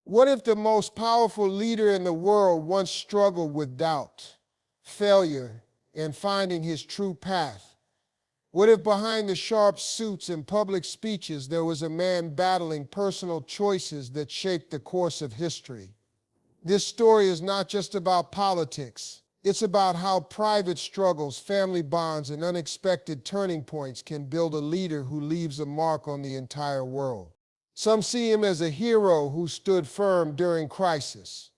What if the most powerful leader in the world once struggled with doubt, failure, and finding his true path? What if behind the sharp suits and public speeches there was a man battling personal choices that shaped the course of history? This story is not just about politics. It's about how private struggles, family bonds, and unexpected turning points can build a leader who leaves a mark on the entire world. Some see him as a hero who stood firm during crisis.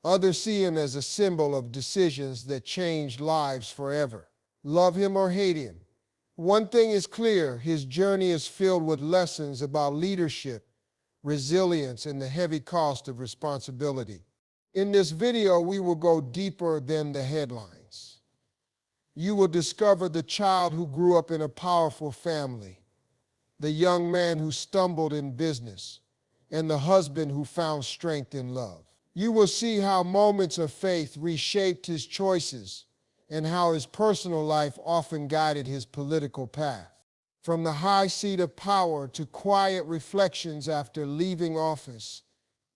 Others see him as a symbol of decisions that changed lives forever. Love him or hate him, one thing is clear: his journey is filled with lessons about leadership, resilience, and the heavy cost of responsibility. In this video, we will go deeper than the headlines. You will discover the child who grew up in a powerful family, the young man who stumbled in business, and the husband who found strength in love. You will see how moments of faith reshaped his choices and how his personal life often guided his political path. From the high seat of power to quiet reflections after leaving office,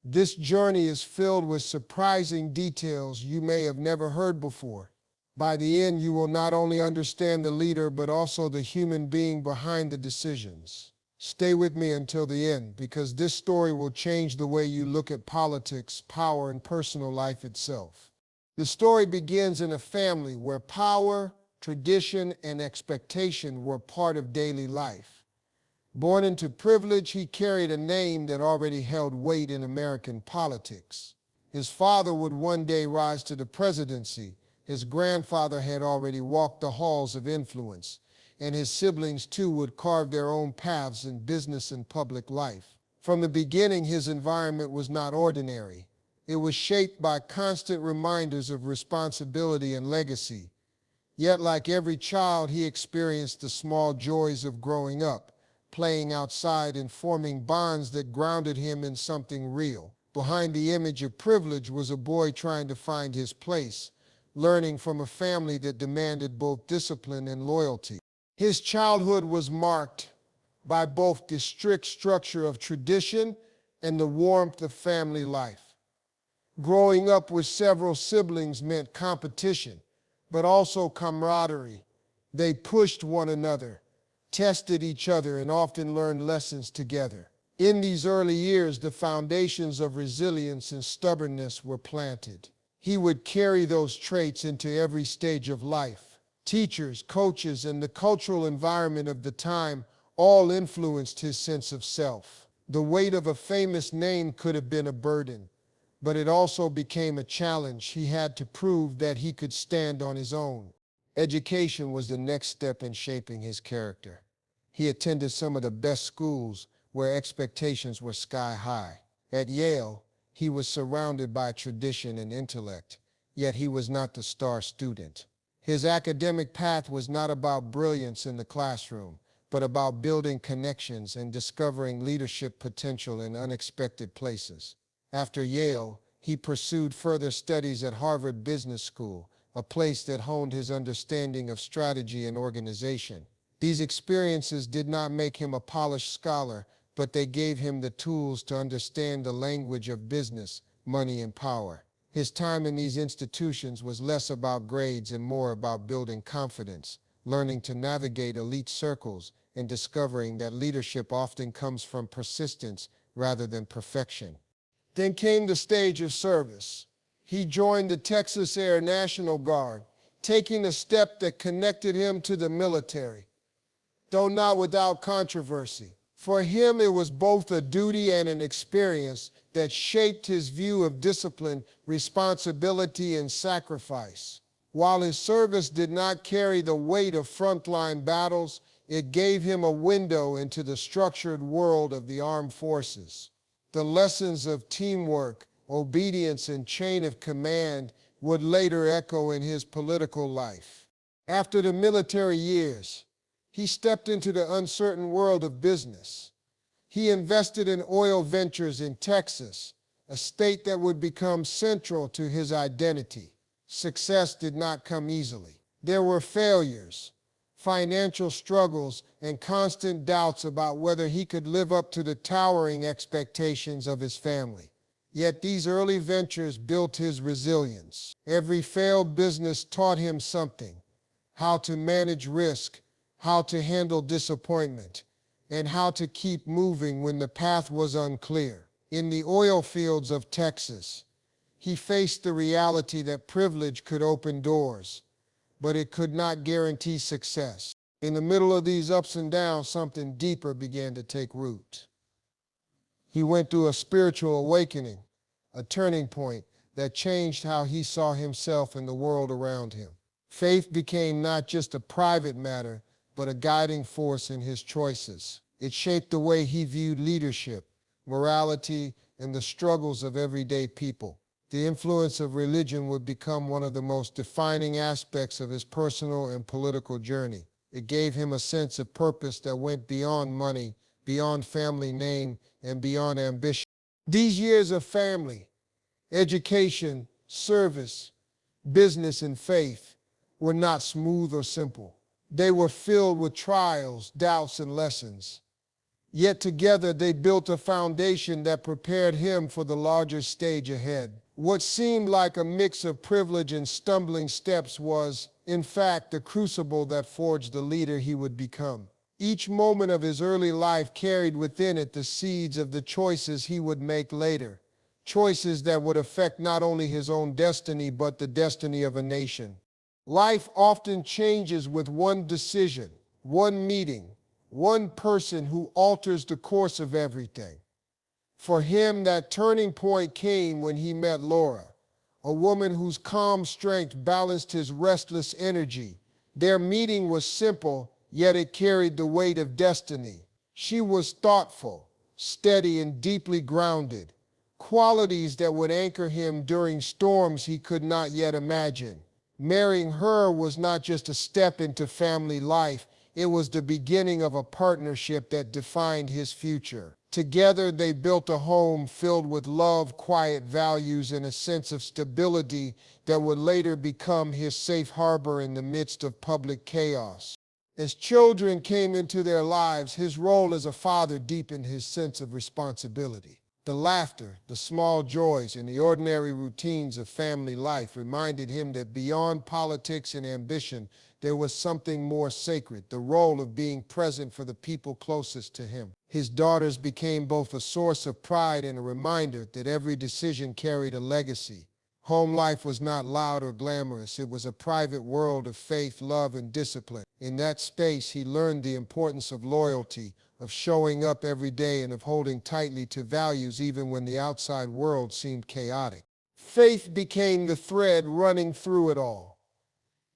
this journey is filled with surprising details you may have never heard before. By the end, you will not only understand the leader, but also the human being behind the decisions. Stay with me until the end, because this story will change the way you look at politics, power, and personal life itself. The story begins in a family where power, tradition, and expectation were part of daily life. Born into privilege, he carried a name that already held weight in American politics. His father would one day rise to the presidency. His grandfather had already walked the halls of influence, and his siblings too would carve their own paths in business and public life. From the beginning, his environment was not ordinary. It was shaped by constant reminders of responsibility and legacy. Yet, like every child, he experienced the small joys of growing up, playing outside and forming bonds that grounded him in something real. Behind the image of privilege was a boy trying to find his place, learning from a family that demanded both discipline and loyalty. His childhood was marked by both the strict structure of tradition and the warmth of family life. Growing up with several siblings meant competition, but also camaraderie. They pushed one another, tested each other, and often learned lessons together. In these early years, the foundations of resilience and stubbornness were planted. He would carry those traits into every stage of life. Teachers, coaches, and the cultural environment of the time all influenced his sense of self. The weight of a famous name could have been a burden, but it also became a challenge. He had to prove that he could stand on his own. Education was the next step in shaping his character. He attended some of the best schools where expectations were sky high. At Yale, he was surrounded by tradition and intellect, yet he was not the star student. His academic path was not about brilliance in the classroom, but about building connections and discovering leadership potential in unexpected places. After Yale, he pursued further studies at Harvard Business School, a place that honed his understanding of strategy and organization. These experiences did not make him a polished scholar, but they gave him the tools to understand the language of business, money, and power. His time in these institutions was less about grades and more about building confidence, learning to navigate elite circles, and discovering that leadership often comes from persistence rather than perfection. Then came the stage of service. He joined the Texas Air National Guard, taking a step that connected him to the military, though not without controversy. For him, it was both a duty and an experience that shaped his view of discipline, responsibility, and sacrifice. While his service did not carry the weight of frontline battles, it gave him a window into the structured world of the armed forces. The lessons of teamwork, obedience, and chain of command would later echo in his political life. After the military years, he stepped into the uncertain world of business. He invested in oil ventures in Texas, a state that would become central to his identity. Success did not come easily. There were failures, financial struggles, and constant doubts about whether he could live up to the towering expectations of his family. Yet these early ventures built his resilience. Every failed business taught him something: how to manage risk, how to handle disappointment, and how to keep moving when the path was unclear. In the oil fields of Texas, he faced the reality that privilege could open doors, but it could not guarantee success. In the middle of these ups and downs, something deeper began to take root. He went through a spiritual awakening, a turning point that changed how he saw himself and the world around him. Faith became not just a private matter, but a guiding force in his choices. It shaped the way he viewed leadership, morality, and the struggles of everyday people. The influence of religion would become one of the most defining aspects of his personal and political journey. It gave him a sense of purpose that went beyond money, beyond family name, and beyond ambition. These years of family, education, service, business, and faith were not smooth or simple. They were filled with trials, doubts, and lessons. Yet together they built a foundation that prepared him for the larger stage ahead. What seemed like a mix of privilege and stumbling steps was, in fact, the crucible that forged the leader he would become. Each moment of his early life carried within it the seeds of the choices he would make later, choices that would affect not only his own destiny but the destiny of a nation. Life often changes with one decision, one meeting, one person who alters the course of everything. For him, that turning point came when he met Laura, a woman whose calm strength balanced his restless energy. Their meeting was simple, yet it carried the weight of destiny. She was thoughtful, steady, and deeply grounded, qualities that would anchor him during storms he could not yet imagine. Marrying her was not just a step into family life, it was the beginning of a partnership that defined his future. Together, they built a home filled with love, quiet values, and a sense of stability that would later become his safe harbor in the midst of public chaos. As children came into their lives, his role as a father deepened his sense of responsibility. The laughter, the small joys, and the ordinary routines of family life reminded him that beyond politics and ambition, there was something more sacred: the role of being present for the people closest to him. His daughters became both a source of pride and a reminder that every decision carried a legacy. Home life was not loud or glamorous. It was a private world of faith, love, and discipline. In that space, he learned the importance of loyalty, of showing up every day, and of holding tightly to values even when the outside world seemed chaotic. Faith became the thread running through it all.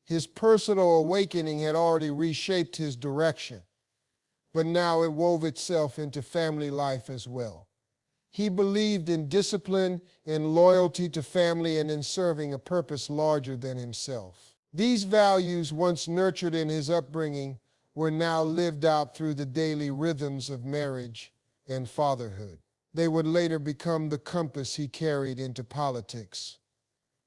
His personal awakening had already reshaped his direction, but now it wove itself into family life as well. He believed in discipline, in loyalty to family, and in serving a purpose larger than himself. These values, once nurtured in his upbringing, were now lived out through the daily rhythms of marriage and fatherhood. They would later become the compass he carried into politics.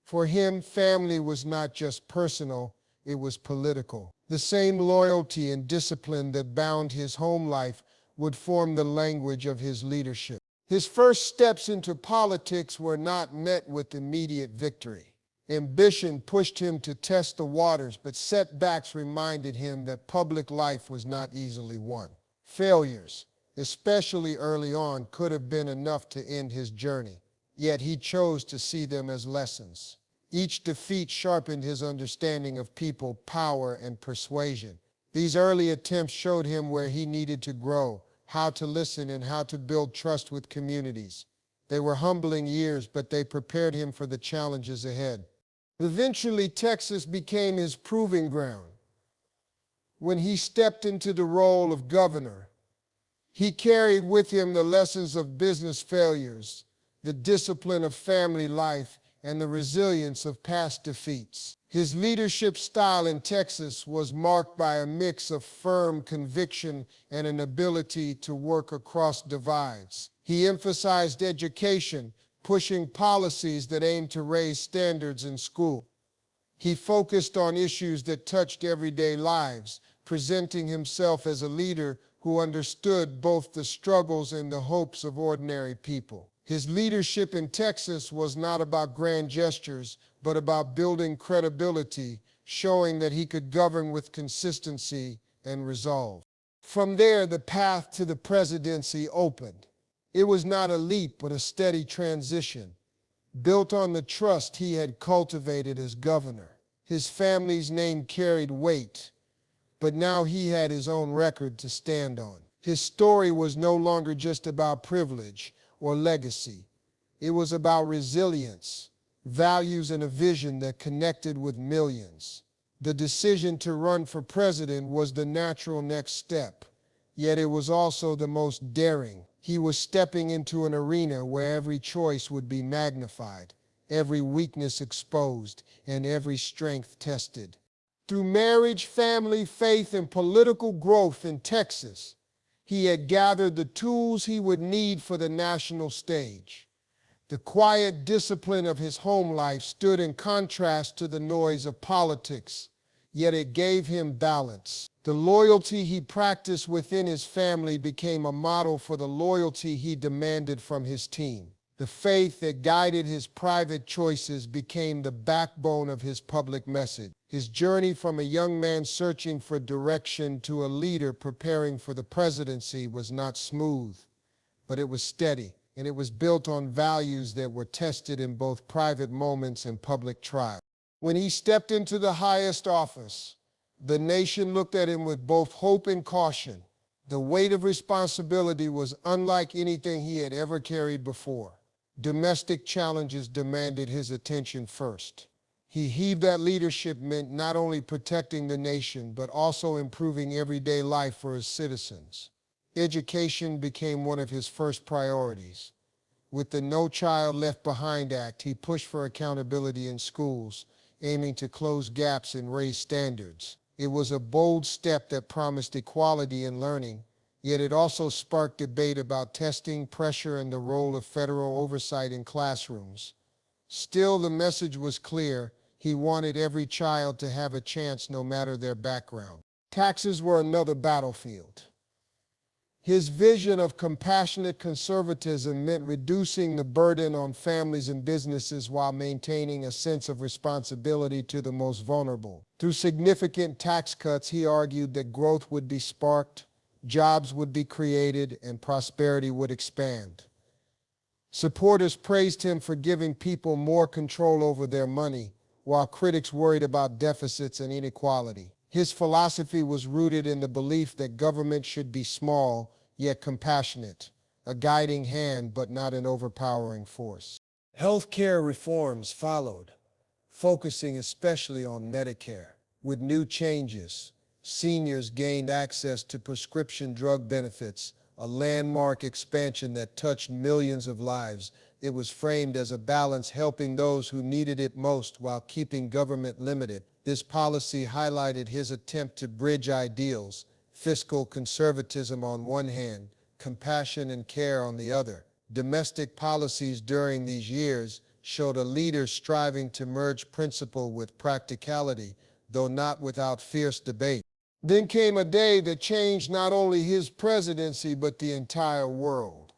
For him, family was not just personal, it was political. The same loyalty and discipline that bound his home life would form the language of his leadership. His first steps into politics were not met with immediate victory. Ambition pushed him to test the waters, but setbacks reminded him that public life was not easily won. Failures, especially early on, could have been enough to end his journey, yet he chose to see them as lessons. Each defeat sharpened his understanding of people, power, and persuasion. These early attempts showed him where he needed to grow, how to listen, and how to build trust with communities. They were humbling years, but they prepared him for the challenges ahead. Eventually, Texas became his proving ground. When he stepped into the role of governor, he carried with him the lessons of business failures, the discipline of family life, and the resilience of past defeats. His leadership style in Texas was marked by a mix of firm conviction and an ability to work across divides. He emphasized education, pushing policies that aimed to raise standards in school. He focused on issues that touched everyday lives, presenting himself as a leader who understood both the struggles and the hopes of ordinary people. His leadership in Texas was not about grand gestures, but about building credibility, showing that he could govern with consistency and resolve. From there, the path to the presidency opened. It was not a leap, but a steady transition, built on the trust he had cultivated as governor. His family's name carried weight, but now he had his own record to stand on. His story was no longer just about privilege or legacy. It was about resilience, values, and a vision that connected with millions. The decision to run for president was the natural next step, yet it was also the most daring. He was stepping into an arena where every choice would be magnified, every weakness exposed, and every strength tested. Through marriage, family, faith, and political growth in Texas, he had gathered the tools he would need for the national stage. The quiet discipline of his home life stood in contrast to the noise of politics, yet it gave him balance. The loyalty he practiced within his family became a model for the loyalty he demanded from his team. The faith that guided his private choices became the backbone of his public message. His journey from a young man searching for direction to a leader preparing for the presidency was not smooth, but it was steady, and it was built on values that were tested in both private moments and public trials. When he stepped into the highest office, the nation looked at him with both hope and caution. The weight of responsibility was unlike anything he had ever carried before. Domestic challenges demanded his attention first. He heaved that leadership meant not only protecting the nation, but also improving everyday life for his citizens. Education became one of his first priorities. With the No Child Left Behind Act, he pushed for accountability in schools, aiming to close gaps and raise standards. It was a bold step that promised equality in learning, yet it also sparked debate about testing, pressure, and the role of federal oversight in classrooms. Still, the message was clear. He wanted every child to have a chance no matter their background. Taxes were another battlefield. His vision of compassionate conservatism meant reducing the burden on families and businesses while maintaining a sense of responsibility to the most vulnerable. Through significant tax cuts, he argued that growth would be sparked, jobs would be created, and prosperity would expand. Supporters praised him for giving people more control over their money, while critics worried about deficits and inequality. His philosophy was rooted in the belief that government should be small, yet compassionate, a guiding hand but not an overpowering force. Healthcare reforms followed, focusing especially on Medicare. With new changes, seniors gained access to prescription drug benefits, a landmark expansion that touched millions of lives. It was framed as a balance, helping those who needed it most while keeping government limited. This policy highlighted his attempt to bridge ideals, fiscal conservatism on one hand, compassion and care on the other. Domestic policies during these years showed a leader striving to merge principle with practicality, though not without fierce debate. Then came a day that changed not only his presidency, but the entire world.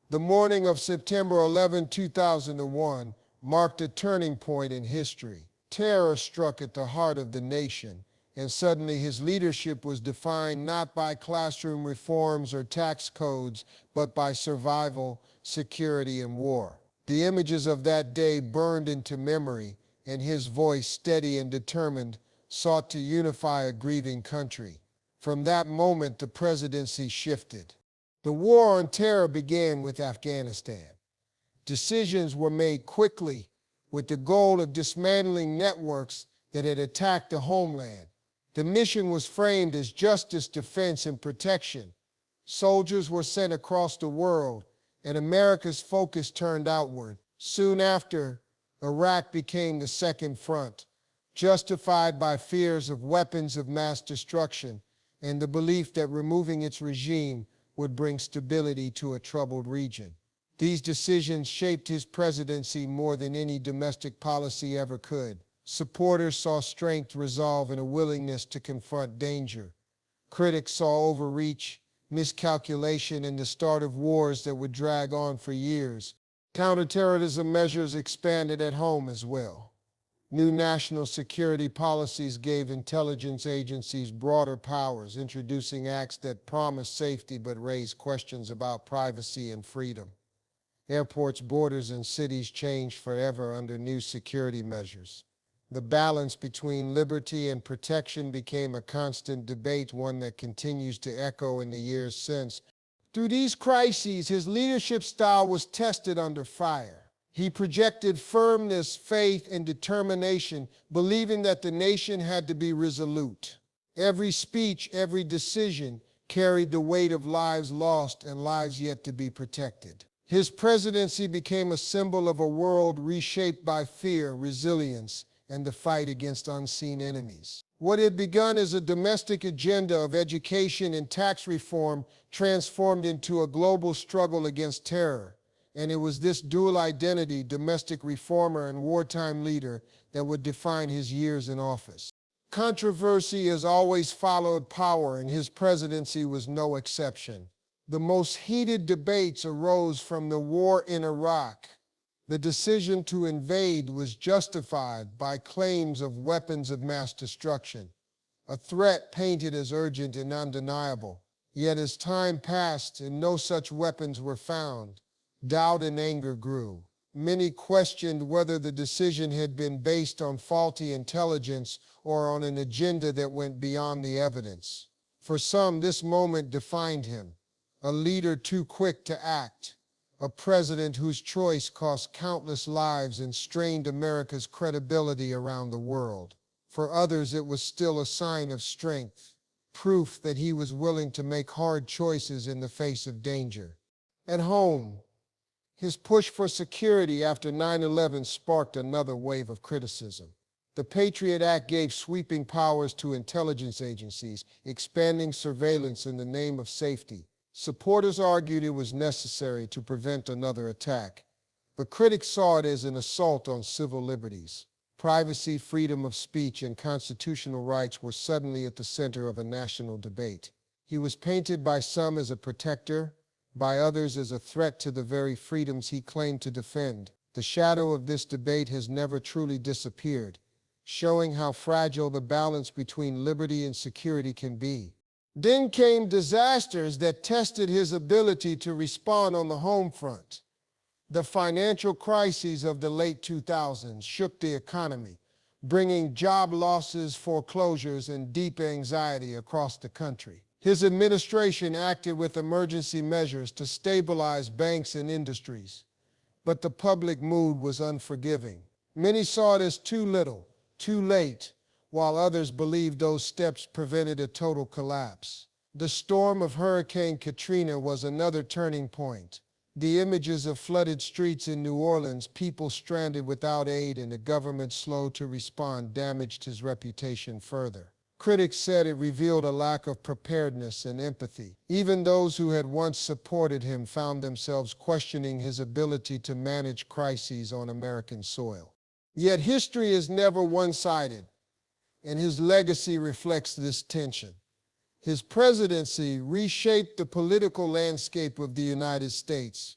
The morning of September 11, 2001, marked a turning point in history. Terror struck at the heart of the nation, and suddenly his leadership was defined not by classroom reforms or tax codes, but by survival, security, and war. The images of that day burned into memory, and his voice, steady and determined, sought to unify a grieving country. From that moment, the presidency shifted. The war on terror began with Afghanistan. Decisions were made quickly with the goal of dismantling networks that had attacked the homeland. The mission was framed as justice, defense, and protection. Soldiers were sent across the world, and America's focus turned outward. Soon after, Iraq became the second front, justified by fears of weapons of mass destruction and the belief that removing its regime would bring stability to a troubled region. These decisions shaped his presidency more than any domestic policy ever could. Supporters saw strength, resolve, and a willingness to confront danger. Critics saw overreach, miscalculation, and the start of wars that would drag on for years. Counterterrorism measures expanded at home as well. New national security policies gave intelligence agencies broader powers, introducing acts that promised safety but raised questions about privacy and freedom. Airports, borders, and cities changed forever under new security measures. The balance between liberty and protection became a constant debate, one that continues to echo in the years since. Through these crises, his leadership style was tested under fire. He projected firmness, faith, and determination, believing that the nation had to be resolute. Every speech, every decision carried the weight of lives lost and lives yet to be protected. His presidency became a symbol of a world reshaped by fear, resilience, and the fight against unseen enemies. What had begun as a domestic agenda of education and tax reform transformed into a global struggle against terror. And it was this dual identity, domestic reformer and wartime leader, that would define his years in office. Controversy has always followed power, and his presidency was no exception. The most heated debates arose from the war in Iraq. The decision to invade was justified by claims of weapons of mass destruction, a threat painted as urgent and undeniable. Yet as time passed and no such weapons were found, doubt and anger grew. Many questioned whether the decision had been based on faulty intelligence or on an agenda that went beyond the evidence. For some, this moment defined him, a leader too quick to act, a president whose choice cost countless lives and strained America's credibility around the world. For others, it was still a sign of strength, proof that he was willing to make hard choices in the face of danger. At home, his push for security after 9/11 sparked another wave of criticism. The Patriot Act gave sweeping powers to intelligence agencies, expanding surveillance in the name of safety. Supporters argued it was necessary to prevent another attack, but critics saw it as an assault on civil liberties. Privacy, freedom of speech, and constitutional rights were suddenly at the center of a national debate. He was painted by some as a protector, by others as a threat to the very freedoms he claimed to defend. The shadow of this debate has never truly disappeared, showing how fragile the balance between liberty and security can be. Then came disasters that tested his ability to respond on the home front. The financial crises of the late 2000s shook the economy, bringing job losses, foreclosures, and deep anxiety across the country. His administration acted with emergency measures to stabilize banks and industries, but the public mood was unforgiving. Many saw it as too little, too late, while others believed those steps prevented a total collapse. The storm of Hurricane Katrina was another turning point. The images of flooded streets in New Orleans, people stranded without aid, and a government slow to respond damaged his reputation further. Critics said it revealed a lack of preparedness and empathy. Even those who had once supported him found themselves questioning his ability to manage crises on American soil. Yet history is never one-sided, and his legacy reflects this tension. His presidency reshaped the political landscape of the United States.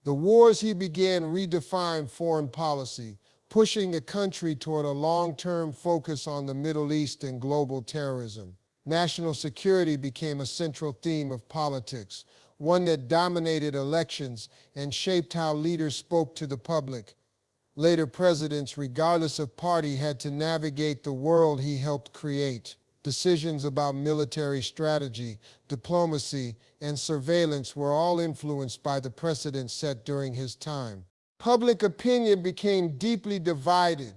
The wars he began redefined foreign policy, pushing the country toward a long-term focus on the Middle East and global terrorism. National security became a central theme of politics, one that dominated elections and shaped how leaders spoke to the public. Later presidents, regardless of party, had to navigate the world he helped create. Decisions about military strategy, diplomacy, and surveillance were all influenced by the precedents set during his time. Public opinion became deeply divided.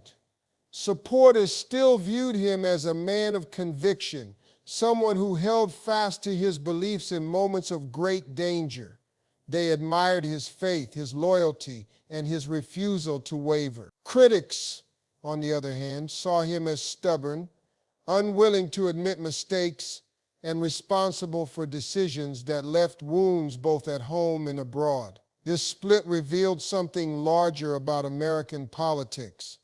Supporters still viewed him as a man of conviction, someone who held fast to his beliefs in moments of great danger. They admired his faith, his loyalty, and his refusal to waver. Critics, on the other hand, saw him as stubborn, unwilling to admit mistakes, and responsible for decisions that left wounds both at home and abroad. This split revealed something larger about American politics,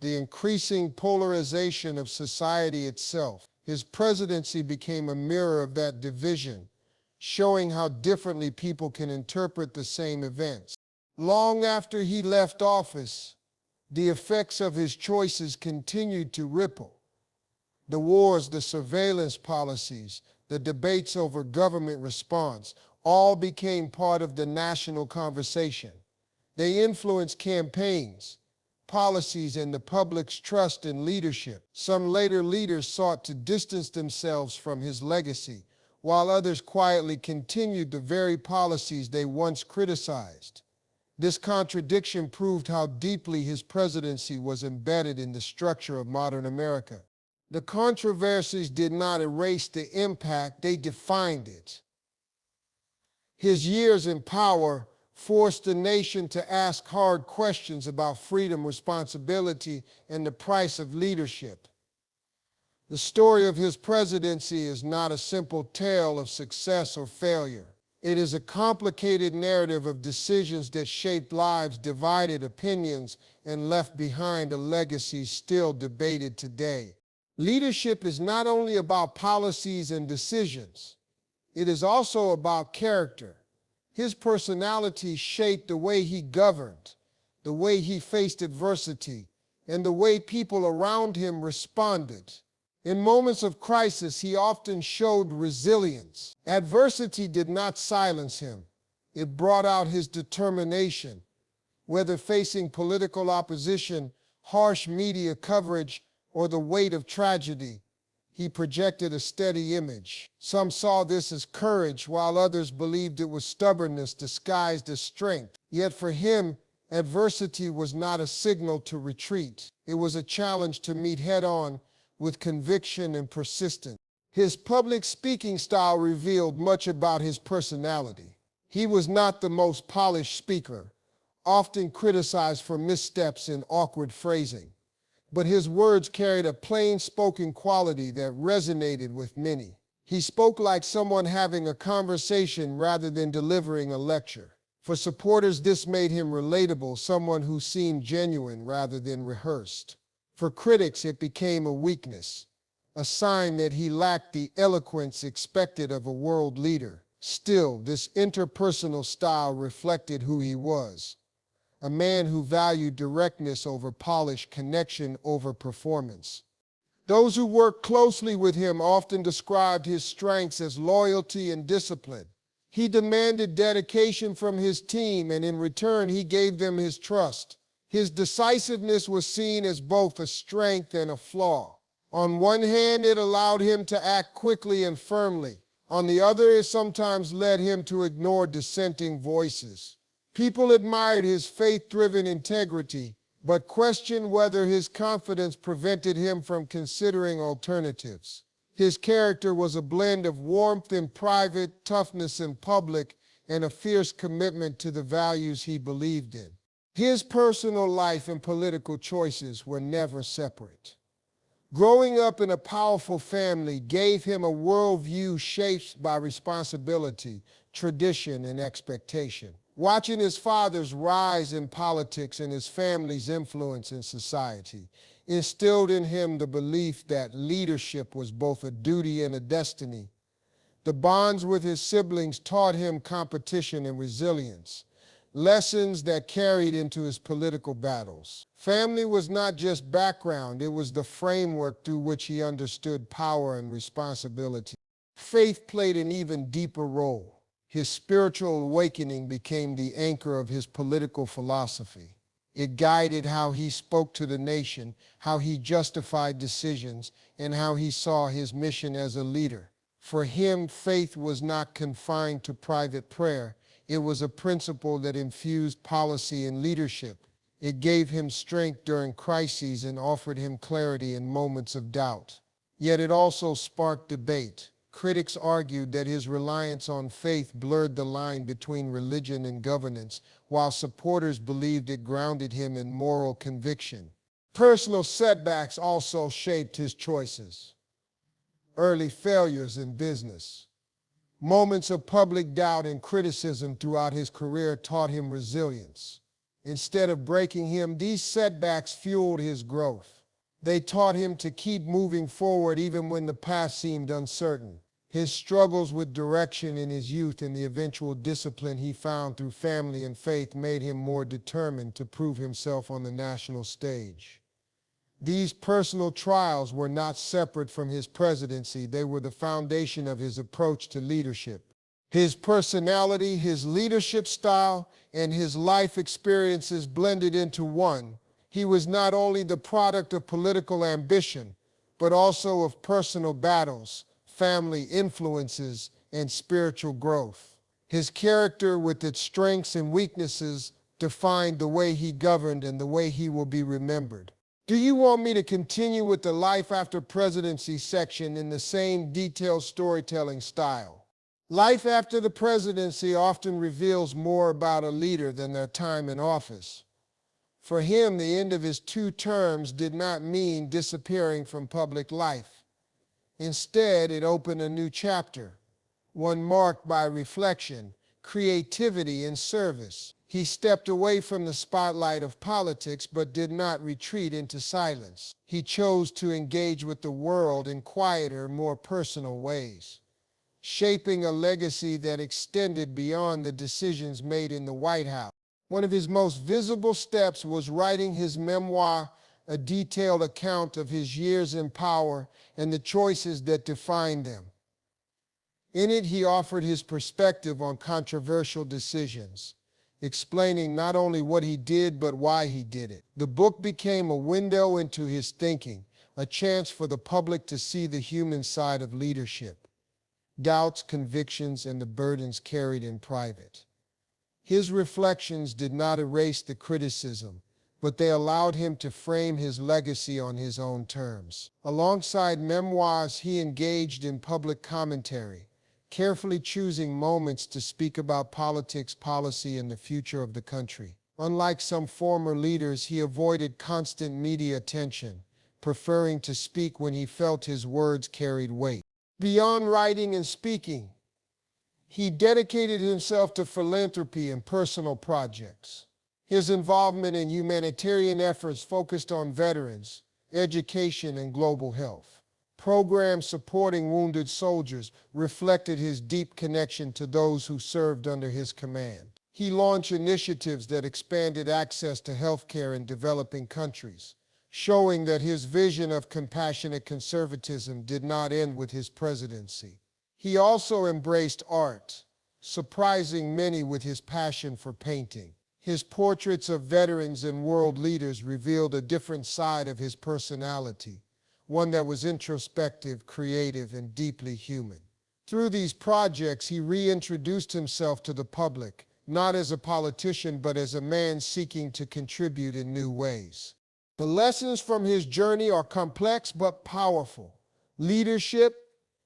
the increasing polarization of society itself. His presidency became a mirror of that division, showing how differently people can interpret the same events. Long after he left office, the effects of his choices continued to ripple. The wars, the surveillance policies, the debates over government response all became part of the national conversation. They influenced campaigns, policies, and the public's trust in leadership. Some later leaders sought to distance themselves from his legacy, while others quietly continued the very policies they once criticized. This contradiction proved how deeply his presidency was embedded in the structure of modern America. The controversies did not erase the impact, they defined it. His years in power forced the nation to ask hard questions about freedom, responsibility, and the price of leadership. The story of his presidency is not a simple tale of success or failure. It is a complicated narrative of decisions that shaped lives, divided opinions, and left behind a legacy still debated today. Leadership is not only about policies and decisions, it is also about character. His personality shaped the way he governed, the way he faced adversity, and the way people around him responded. In moments of crisis, he often showed resilience. Adversity did not silence him. It brought out his determination. Whether facing political opposition, harsh media coverage, or the weight of tragedy, he projected a steady image. Some saw this as courage, while others believed it was stubbornness disguised as strength. Yet for him, adversity was not a signal to retreat. It was a challenge to meet head-on with conviction and persistence. His public speaking style revealed much about his personality. He was not the most polished speaker, often criticized for missteps and awkward phrasing. But his words carried a plain-spoken quality that resonated with many. He spoke like someone having a conversation rather than delivering a lecture. For supporters, this made him relatable, someone who seemed genuine rather than rehearsed. For critics, it became a weakness, a sign that he lacked the eloquence expected of a world leader. Still, this interpersonal style reflected who he was. A man who valued directness over polish, connection over performance. Those who worked closely with him often described his strengths as loyalty and discipline. He demanded dedication from his team, and in return, he gave them his trust. His decisiveness was seen as both a strength and a flaw. On one hand, it allowed him to act quickly and firmly. On the other, it sometimes led him to ignore dissenting voices. People admired his faith-driven integrity, but questioned whether his confidence prevented him from considering alternatives. His character was a blend of warmth in private, toughness in public, and a fierce commitment to the values he believed in. His personal life and political choices were never separate. Growing up in a powerful family gave him a worldview shaped by responsibility, tradition, and expectation. Watching his father's rise in politics and his family's influence in society instilled in him the belief that leadership was both a duty and a destiny. The bonds with his siblings taught him competition and resilience, lessons that carried into his political battles. Family was not just background, it was the framework through which he understood power and responsibility. Faith played an even deeper role. His spiritual awakening became the anchor of his political philosophy. It guided how he spoke to the nation, how he justified decisions, and how he saw his mission as a leader. For him, faith was not confined to private prayer. It was a principle that infused policy and leadership. It gave him strength during crises and offered him clarity in moments of doubt. Yet it also sparked debate. Critics argued that his reliance on faith blurred the line between religion and governance, while supporters believed it grounded him in moral conviction. Personal setbacks also shaped his choices. Early failures in business. Moments of public doubt and criticism throughout his career taught him resilience. Instead of breaking him, these setbacks fueled his growth. They taught him to keep moving forward even when the path seemed uncertain. His struggles with direction in his youth and the eventual discipline he found through family and faith made him more determined to prove himself on the national stage. These personal trials were not separate from his presidency. They were the foundation of his approach to leadership. His personality, his leadership style, and his life experiences blended into one. He was not only the product of political ambition, but also of personal battles, family influences, and spiritual growth. His character, with its strengths and weaknesses, defined the way he governed and the way he will be remembered. Do you want me to continue with the Life After Presidency section in the same detailed storytelling style? Life after the presidency often reveals more about a leader than their time in office. For him, the end of his 2 terms did not mean disappearing from public life. Instead, it opened a new chapter, one marked by reflection, creativity, and service. He stepped away from the spotlight of politics but did not retreat into silence. He chose to engage with the world in quieter, more personal ways, shaping a legacy that extended beyond the decisions made in the White House. One of his most visible steps was writing his memoir, a detailed account of his years in power and the choices that defined them. In it, he offered his perspective on controversial decisions, explaining not only what he did but why he did it. The book became a window into his thinking, a chance for the public to see the human side of leadership, doubts, convictions, and the burdens carried in private. His reflections did not erase the criticism, but they allowed him to frame his legacy on his own terms. Alongside memoirs, he engaged in public commentary, carefully choosing moments to speak about politics, policy, and the future of the country. Unlike some former leaders, he avoided constant media attention, preferring to speak when he felt his words carried weight. Beyond writing and speaking, he dedicated himself to philanthropy and personal projects. His involvement in humanitarian efforts focused on veterans, education, and global health. Programs supporting wounded soldiers reflected his deep connection to those who served under his command. He launched initiatives that expanded access to health care in developing countries, showing that his vision of compassionate conservatism did not end with his presidency. He also embraced art, surprising many with his passion for painting. His portraits of veterans and world leaders revealed a different side of his personality, one that was introspective, creative, and deeply human. Through these projects, he reintroduced himself to the public, not as a politician, but as a man seeking to contribute in new ways. The lessons from his journey are complex but powerful. Leadership,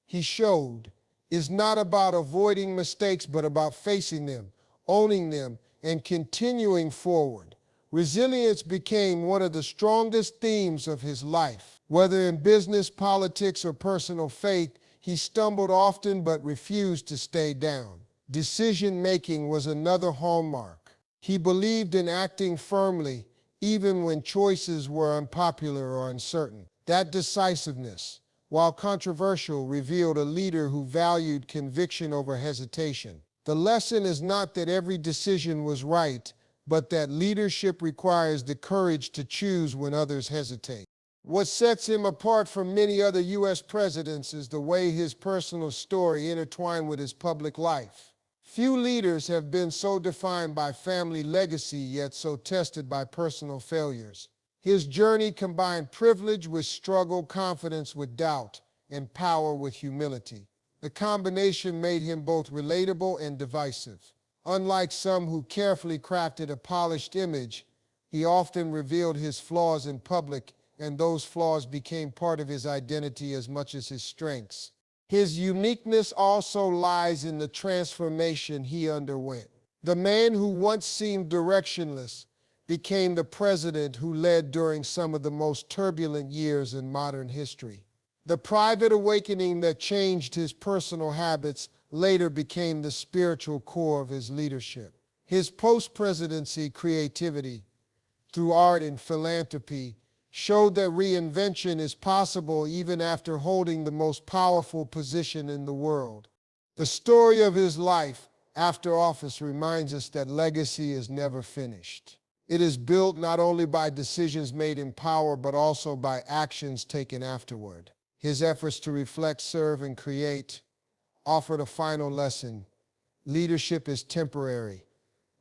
he showed, is not about avoiding mistakes, but about facing them, owning them, and continuing forward. Resilience became one of the strongest themes of his life. Whether in business, politics, or personal faith, he stumbled often but refused to stay down. Decision-making was another hallmark. He believed in acting firmly, even when choices were unpopular or uncertain. That decisiveness, while controversial, revealed a leader who valued conviction over hesitation. The lesson is not that every decision was right, but that leadership requires the courage to choose when others hesitate. What sets him apart from many other U.S. presidents is the way his personal story intertwined with his public life. Few leaders have been so defined by family legacy, yet so tested by personal failures. His journey combined privilege with struggle, confidence with doubt, and power with humility. The combination made him both relatable and divisive. Unlike some who carefully crafted a polished image, he often revealed his flaws in public, and those flaws became part of his identity as much as his strengths. His uniqueness also lies in the transformation he underwent. The man who once seemed directionless became the president who led during some of the most turbulent years in modern history. The private awakening that changed his personal habits later became the spiritual core of his leadership. His post-presidency creativity, through art and philanthropy, showed that reinvention is possible even after holding the most powerful position in the world. The story of his life after office reminds us that legacy is never finished. It is built not only by decisions made in power, but also by actions taken afterward. His efforts to reflect, serve, and create offered a final lesson. Leadership is temporary,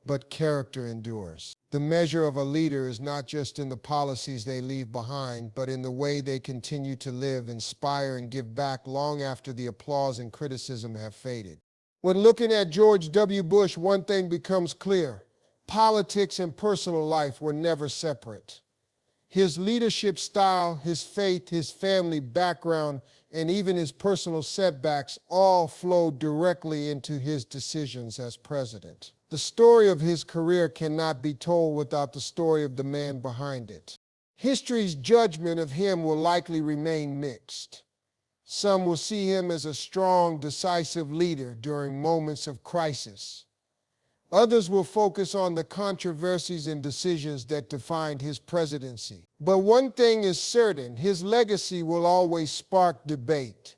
but character endures. The measure of a leader is not just in the policies they leave behind, but in the way they continue to live, inspire, and give back long after the applause and criticism have faded. When looking at George W. Bush, one thing becomes clear. Politics and personal life were never separate. His leadership style, his faith, his family background, and even his personal setbacks all flowed directly into his decisions as president. The story of his career cannot be told without the story of the man behind it. History's judgment of him will likely remain mixed. Some will see him as a strong, decisive leader during moments of crisis. Others will focus on the controversies and decisions that defined his presidency. But one thing is certain, his legacy will always spark debate,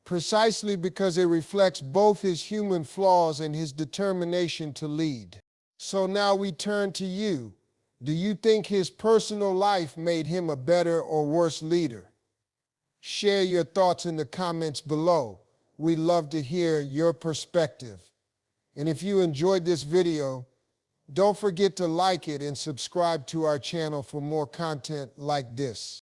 precisely because it reflects both his human flaws and his determination to lead. So now we turn to you. Do you think his personal life made him a better or worse leader? Share your thoughts in the comments below. We'd love to hear your perspective. And if you enjoyed this video, don't forget to like it and subscribe to our channel for more content like this.